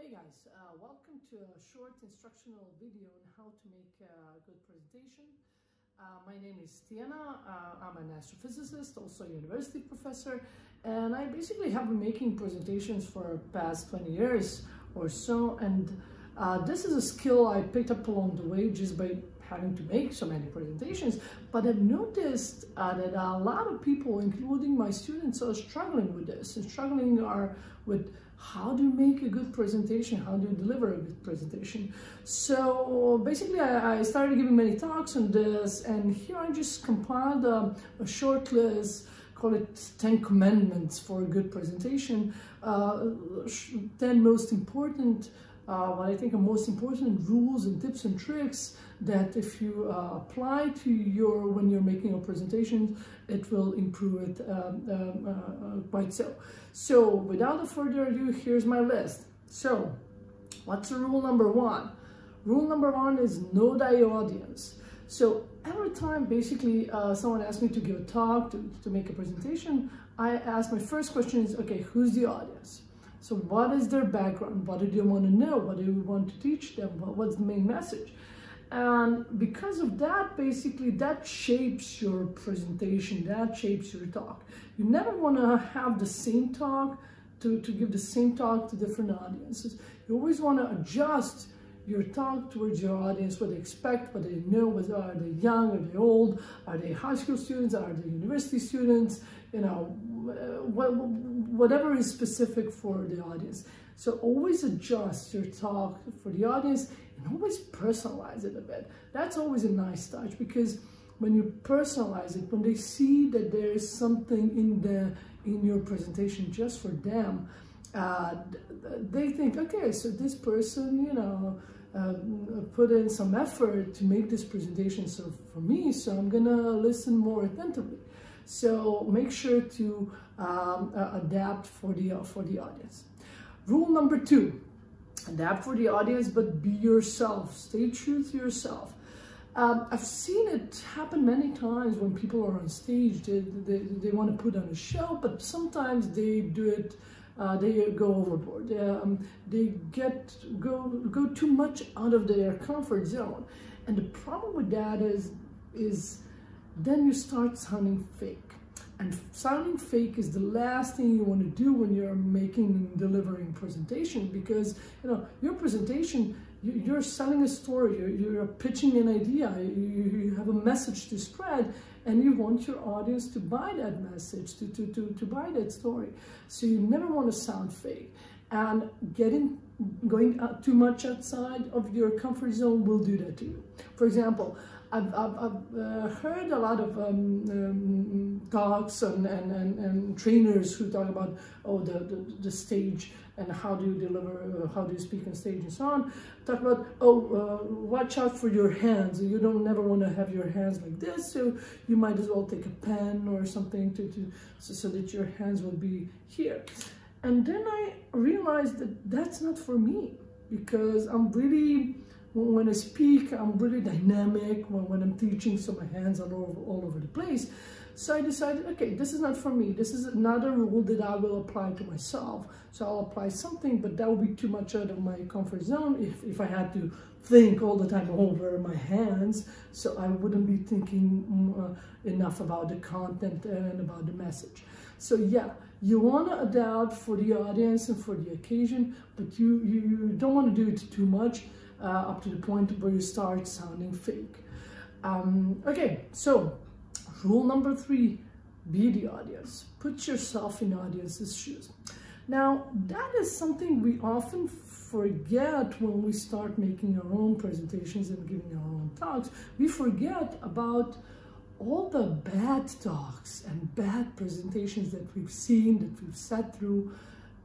Hey guys, welcome to a short instructional video on how to make a good presentation. My name is Tiana. I'm an astrophysicist, also a university professor, and I basically have been making presentations for the past 20 years or so, and this is a skill I picked up along the way just by having to make so many presentations. But I've noticed that a lot of people, including my students, are struggling with this and struggling with how do you make a good presentation, how do you deliver a good presentation. So basically I started giving many talks on this, and here I just compiled a short list, call it 10 commandments for a good presentation, 10 most important what I think are most important rules and tips and tricks that if you apply to when you're making a presentation, it will improve it quite so. So without further ado, here's my list. So what's rule number one? Rule number one is know thy audience. So every time basically someone asks me to give a talk, to make a presentation, I ask my first question is, okay, who's the audience? So what is their background? What do they want to know? What do you want to teach them? What's the main message? And because of that, basically that shapes your presentation, that shapes your talk. You never want to have the same talk, to give the same talk to different audiences. You always want to adjust your talk towards your audience, what they expect, what they know, are they young, are they old, are they high school students, are they university students, you know, whatever is specific for the audience. So always adjust your talk for the audience and always personalize it a bit. That's always a nice touch, because when you personalize it, when they see that there is something in your presentation just for them, they think, okay, so this person, you know, put in some effort to make this presentation so for me, so I'm gonna listen more attentively. So make sure to adapt for the audience. Rule number two, adapt for the audience, but be yourself. Stay true to yourself. I've seen it happen many times when people are on stage. They want to put on a show, but sometimes they do it. They go overboard. They go too much out of their comfort zone, and the problem with that is then you start sounding fake. And sounding fake is the last thing you want to do when you're making and delivering presentation, because you know your presentation, you're selling a story, you're pitching an idea, you have a message to spread, and you want your audience to buy that message, to buy that story. So you never want to sound fake, and going too much outside of your comfort zone will do that to you. For example, I've heard a lot of talks and trainers who talk about, oh, the stage and how do you deliver, how do you speak on stage and so on. Talk about, oh, watch out for your hands. You don't never want to have your hands like this, so you might as well take a pen or something so that your hands will be here. And then I realized that that's not for me, because I'm really, when I speak, I'm really dynamic when I'm teaching, so my hands are all over the place. So I decided, okay, this is not for me. This is another rule that I will apply to myself. So I'll apply something, but that would be too much out of my comfort zone if I had to think all the time over my hands. So I wouldn't be thinking enough about the content and about the message. So yeah, you want to adapt for the audience and for the occasion, but you don't want to do it too much, up to the point where you start sounding fake. Okay, so rule number three, be the audience. Put yourself in the audience's shoes. Now, that is something we often forget when we start making our own presentations and giving our own talks. We forget about all the bad talks and bad presentations that we've seen, that we've sat through,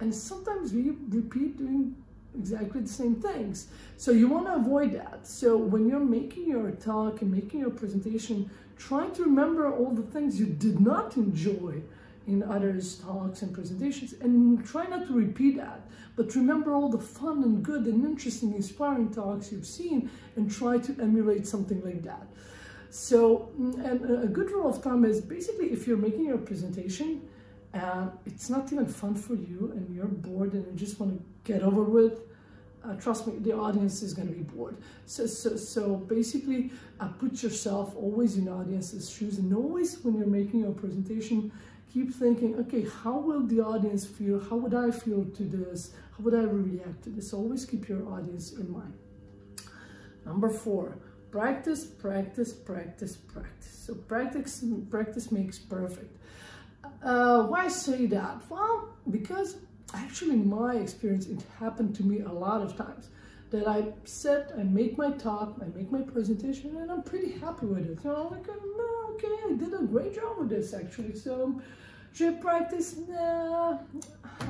and sometimes we repeat doing exactly the same things. So you want to avoid that. So when you're making your talk and making your presentation, try to remember all the things you did not enjoy in others' talks and presentations, and try not to repeat that, but remember all the fun and good and interesting, inspiring talks you've seen, and try to emulate something like that. So, and a good rule of thumb is basically, if you're making your presentation and it's not even fun for you and you're bored and you just want to get over with, trust me, the audience is going to be bored. So basically, put yourself always in the audience's shoes, and always when you're making your presentation, keep thinking, okay, how will the audience feel? How would I feel to this? How would I react to this? Always keep your audience in mind. Number 4, practice, practice, practice, practice. So practice makes perfect. Why say that? Well, because actually in my experience, it happened to me a lot of times that I sit, I make my talk, I make my presentation, and I'm pretty happy with it. You know, like, okay, I did a great job with this actually. So should I practice? Nah,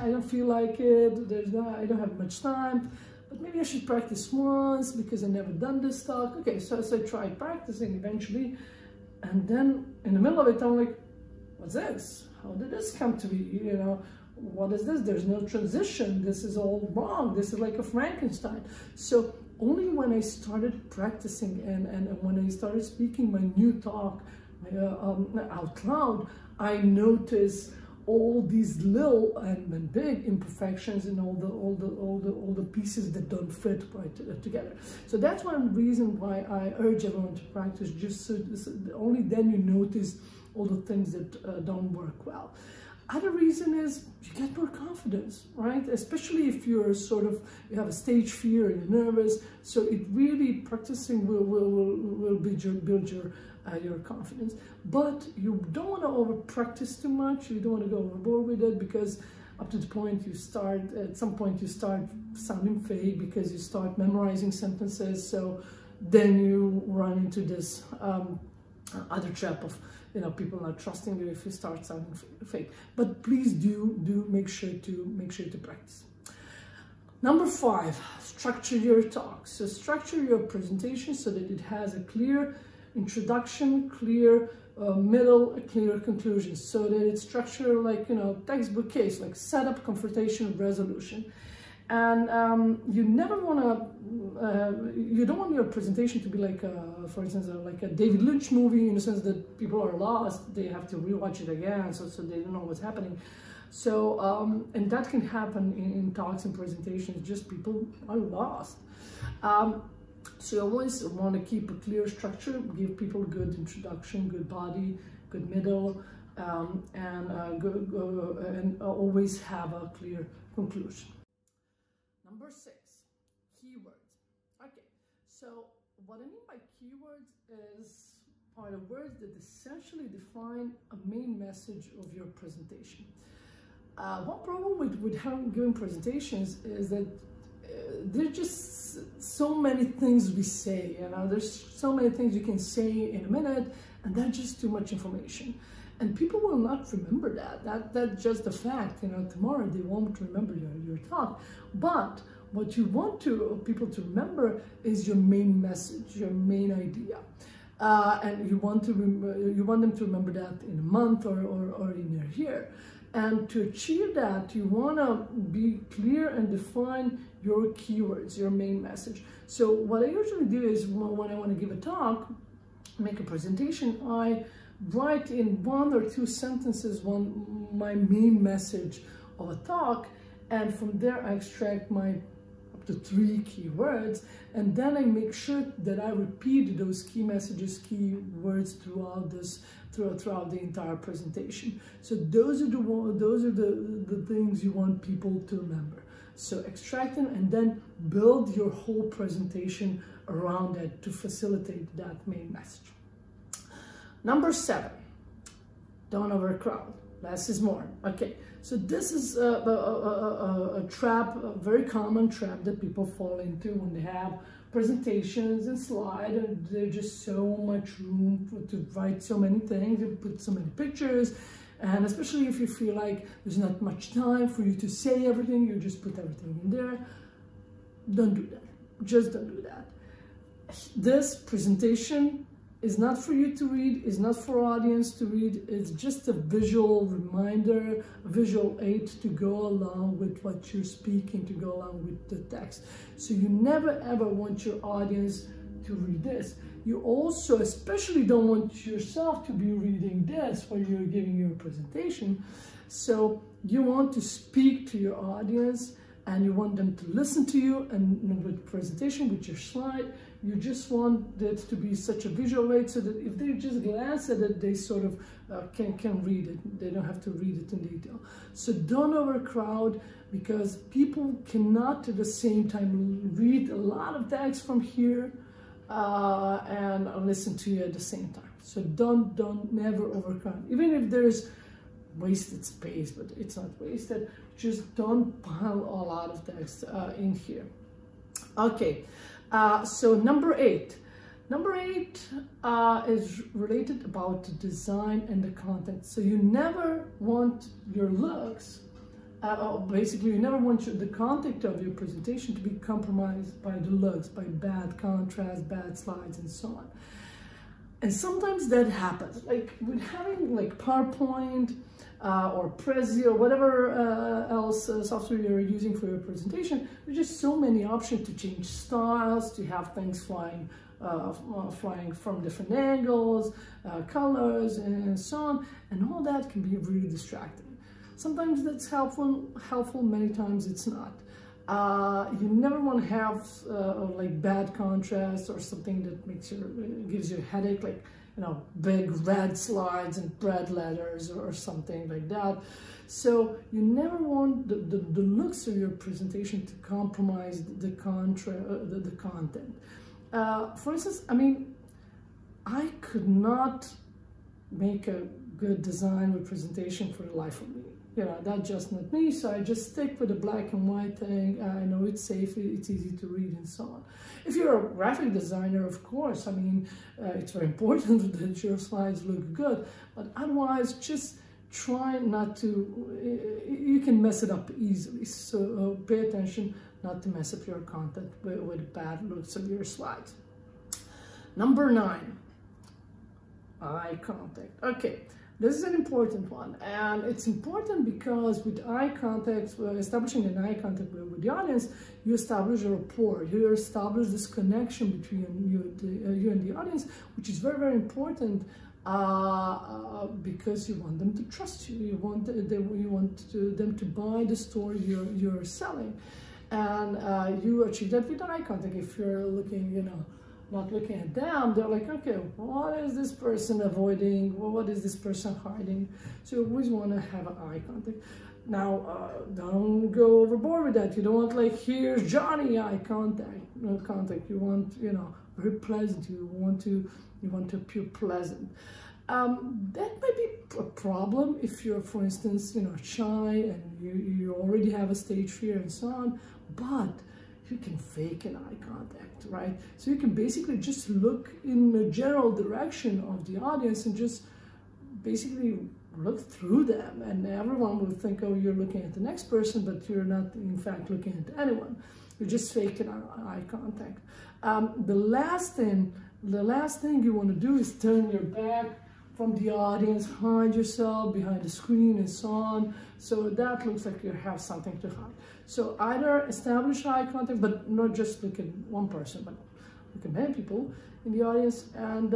I don't feel like it. I don't have much time. But maybe I should practice once because I never done this talk. Okay, so I tried practicing eventually, and then in the middle of it, I'm like, what's this? How did this come to be? You know, what is this? There's no transition. This is all wrong. This is like a Frankenstein. So only when I started practicing and when I started speaking my new talk out loud, I noticed all these little and big imperfections and all the pieces that don't fit right together. So that's one reason why I urge everyone to practice, just so only then you notice all the things that don't work well. Other reason is you get more confidence, right? Especially if you're you have a stage fear and you're nervous. So it really, practicing will build your confidence. But you don't want to over practice too much. You don't want to go overboard with it, because up to the point at some point you start sounding fake because you start memorizing sentences. So then you run into this other trap of, you know, people not trusting you if you start sounding fake. But please do make sure to practice. Number 5, structure your talk. So structure your presentation so that it has a clear introduction, clear middle, a clear conclusion, so that it's structured like, you know, textbook case, like setup, confrontation, resolution. And you never want to, you don't want your presentation to be like, for instance, like a David Lynch movie, in the sense that people are lost, they have to rewatch it again, so they don't know what's happening. So, and that can happen in talks and presentations, just people are lost. So you always want to keep a clear structure, give people a good introduction, good body, good middle, and always have a clear conclusion. Number 6, keywords. Okay, so what I mean by keywords is part of words that essentially define a main message of your presentation. One problem with giving presentations is that there's just so many things we say, you know, there's so many things you can say in a minute, and that's just too much information. And people will not remember that. That's just a fact, you know, tomorrow they won't remember your talk. But what you want people to remember is your main message, your main idea. And you want them to remember that in a month or in a year. And to achieve that, you want to be clear and define your keywords, your main message. So what I usually do is when I want to give a talk, make a presentation, I write in 1 or 2 sentences my main message of a talk, and from there I extract my up to 3 keywords, and then I make sure that I repeat those key messages, key words throughout the entire presentation. So those are the things you want people to remember. So extract them and then build your whole presentation around it to facilitate that main message. Number 7, don't overcrowd. Less is more. Okay, so this is a trap, a very common trap that people fall into when they have presentations and slides, and there's just so much room to write so many things and put so many pictures. And especially if you feel like there's not much time for you to say everything, you just put everything in there. Don't do that. Just don't do that. This presentation is not for you to read, is not for audience to read. It's just a visual reminder, a visual aid to go along with what you're speaking, to go along with the text. So you never ever want your audience to read this. You also especially don't want yourself to be reading this while you're giving your presentation. So you want to speak to your audience and you want them to listen to you, and with presentation, with your slide, you just want it to be such a visual aid so that if they just glance at it, they sort of can read it. They don't have to read it in detail. So don't overcrowd, because people cannot at the same time read a lot of text from here and listen to you at the same time. So never overcrowd. Even if there's wasted space, but it's not wasted, just don't pile a lot of text in here. Okay, so number 8. Number 8 is related about the design and the content. So you never want your looks, basically you never want the content of your presentation to be compromised by the looks, by bad contrast, bad slides, and so on. And sometimes that happens, like with having like PowerPoint or Prezi or whatever else software you're using for your presentation. There's just so many options to change styles, to have things flying from different angles, colors, and so on, and all that can be really distracting. Sometimes that's helpful, many times it's not. You never want to have like bad contrast or something that gives you a headache, like big red slides and red letters or something like that. So you never want the looks of your presentation to compromise the content. For instance, I mean, I could not make a good design with presentation for the life of me. That's just not me, so I just stick with the black and white thing. I know it's safe, it's easy to read, and so on. If you're a graphic designer, of course, I mean, it's very important that your slides look good, but otherwise, just try not to, you can mess it up easily, so pay attention not to mess up your content with bad looks of your slides. Number 9, eye contact. Okay. This is an important one, and it's important because with eye contact, establishing an eye contact with the audience, you establish a rapport. You establish this connection between you and the audience, which is very, very important because you want them to trust you. You want them to buy the story you're selling, and you achieve that with eye contact. If you're looking, not looking at them, they're like, okay, what is this person avoiding? What is this person hiding? So you always want to have an eye contact. Now, don't go overboard with that. You don't want like, here's Johnny eye contact. No contact. You want, very pleasant. You want to appear pleasant. That might be a problem if you're, for instance, shy and you already have a stage fear and so on. But you can fake an eye contact, right? So you can basically just look in the general direction of the audience and just basically look through them, and everyone will think, oh, you're looking at the next person, but you're not in fact looking at anyone. You're just faking eye contact. The last thing you want to do is turn your back from the audience, hide yourself behind the screen and so on. So that looks like you have something to hide. So either establish eye contact, but not just look at one person, but look at many people in the audience, and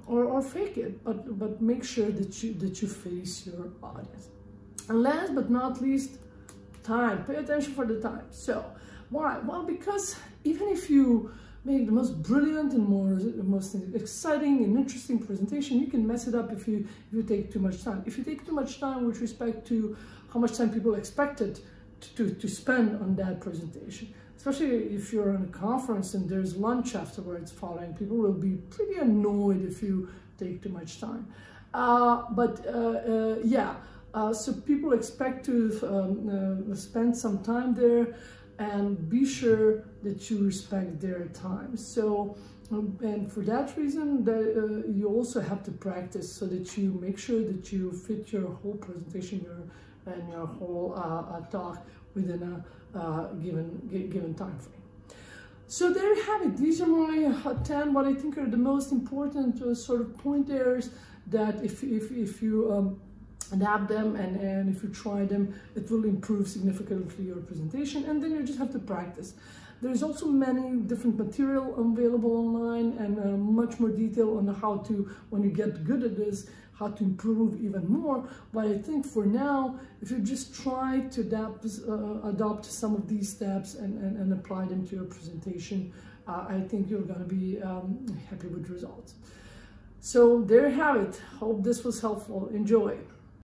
or fake it, but make sure that you face your audience. And last but not least, time. Pay attention for the time. So why? Well, because even if you make the most brilliant and most exciting and interesting presentation, you can mess it up if you take too much time. If you take too much time with respect to how much time people expected to spend on that presentation, especially if you're in a conference and there's lunch afterwards following, people will be pretty annoyed if you take too much time. So people expect to spend some time there, and be sure that you respect their time. So, and for that reason, you also have to practice so that you make sure that you fit your whole presentation and your whole talk within a given time frame. So there you have it. These are my 10 what I think are the most important sort of pointers that if you adapt them and if you try them, it will improve significantly your presentation, and then you just have to practice. There's also many different material available online, and much more detail on how to, when you get good at this, how to improve even more. But I think for now, if you just try to adopt some of these steps and apply them to your presentation, I think you're going to be happy with results. So there you have it. Hope this was helpful. Enjoy.